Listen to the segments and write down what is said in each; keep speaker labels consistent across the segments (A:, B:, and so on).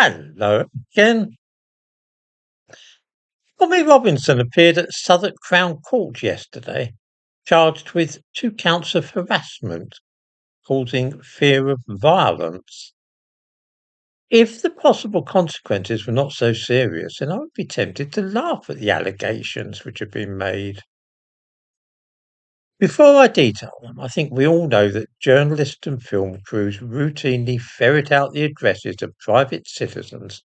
A: Hello again. Tommy Robinson appeared at Southwark Crown Court yesterday, charged with 2 counts of harassment, causing fear of violence. If the possible consequences were not so serious, then I would be tempted to laugh at the allegations which have been made. Before I detail them, I think we all know that journalists and film crews routinely ferret out the addresses of private citizens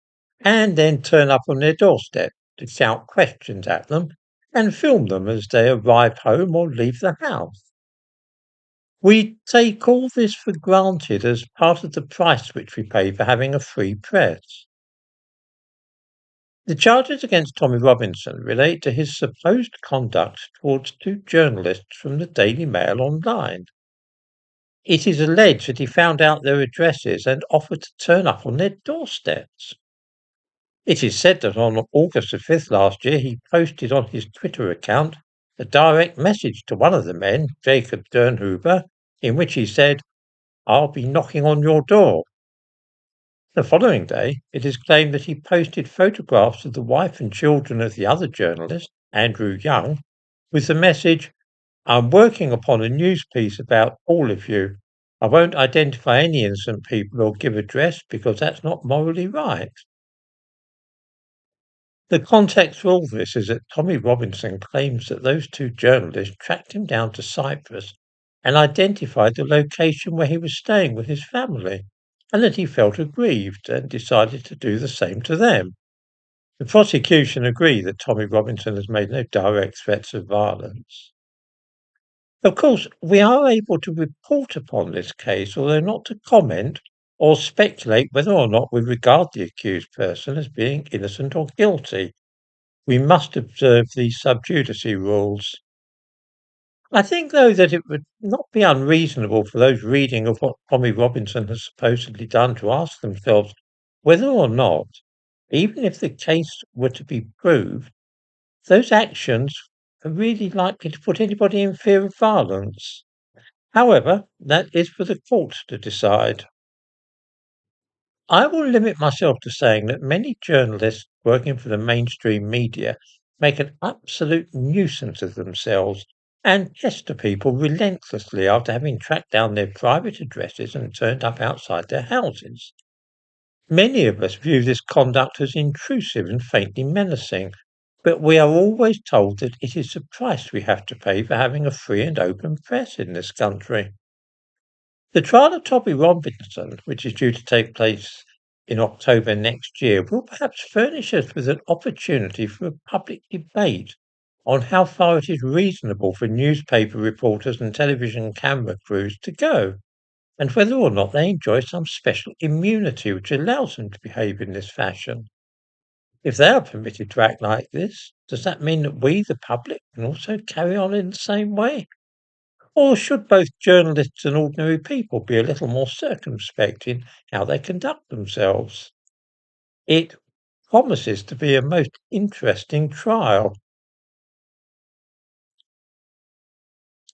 A: and then turn up on their doorstep to shout questions at them and film them as they arrive home or leave the house. We take all this for granted as part of the price which we pay for having a free press. The charges against Tommy Robinson relate to his supposed conduct towards 2 journalists from the Daily Mail online. It is alleged that he found out their addresses and offered to turn up on their doorsteps. It is said that on August the 5th last year, he posted on his Twitter account a direct message to one of the men, Jacob Dernhuber, in which he said, "I'll be knocking on your door." The following day, it is claimed that he posted photographs of the wife and children of the other journalist, Andrew Young, with the message, "I'm working upon a news piece about all of you. I won't identify any innocent people or give address because that's not morally right." The context for all this is that Tommy Robinson claims that those 2 journalists tracked him down to Cyprus and identified the location where he was staying with his family, and that he felt aggrieved and decided to do the same to them. The prosecution agree that Tommy Robinson has made no direct threats of violence. Of course, we are able to report upon this case, although not to comment or speculate whether or not we regard the accused person as being innocent or guilty. We must observe the sub judice rules. I think, though, that it would not be unreasonable for those reading of what Tommy Robinson has supposedly done to ask themselves whether or not, even if the case were to be proved, those actions are really likely to put anybody in fear of violence. However, that is for the court to decide. I will limit myself to saying that many journalists working for the mainstream media make an absolute nuisance of themselves and pester people relentlessly after having tracked down their private addresses and turned up outside their houses. Many of us view this conduct as intrusive and faintly menacing, but we are always told that it is the price we have to pay for having a free and open press in this country. The trial of Tommy Robinson, which is due to take place in October next year, will perhaps furnish us with an opportunity for a public debate on how far it is reasonable for newspaper reporters and television camera crews to go, and whether or not they enjoy some special immunity which allows them to behave in this fashion. If they are permitted to act like this, does that mean that we, the public, can also carry on in the same way? Or should both journalists and ordinary people be a little more circumspect in how they conduct themselves? It promises to be a most interesting trial.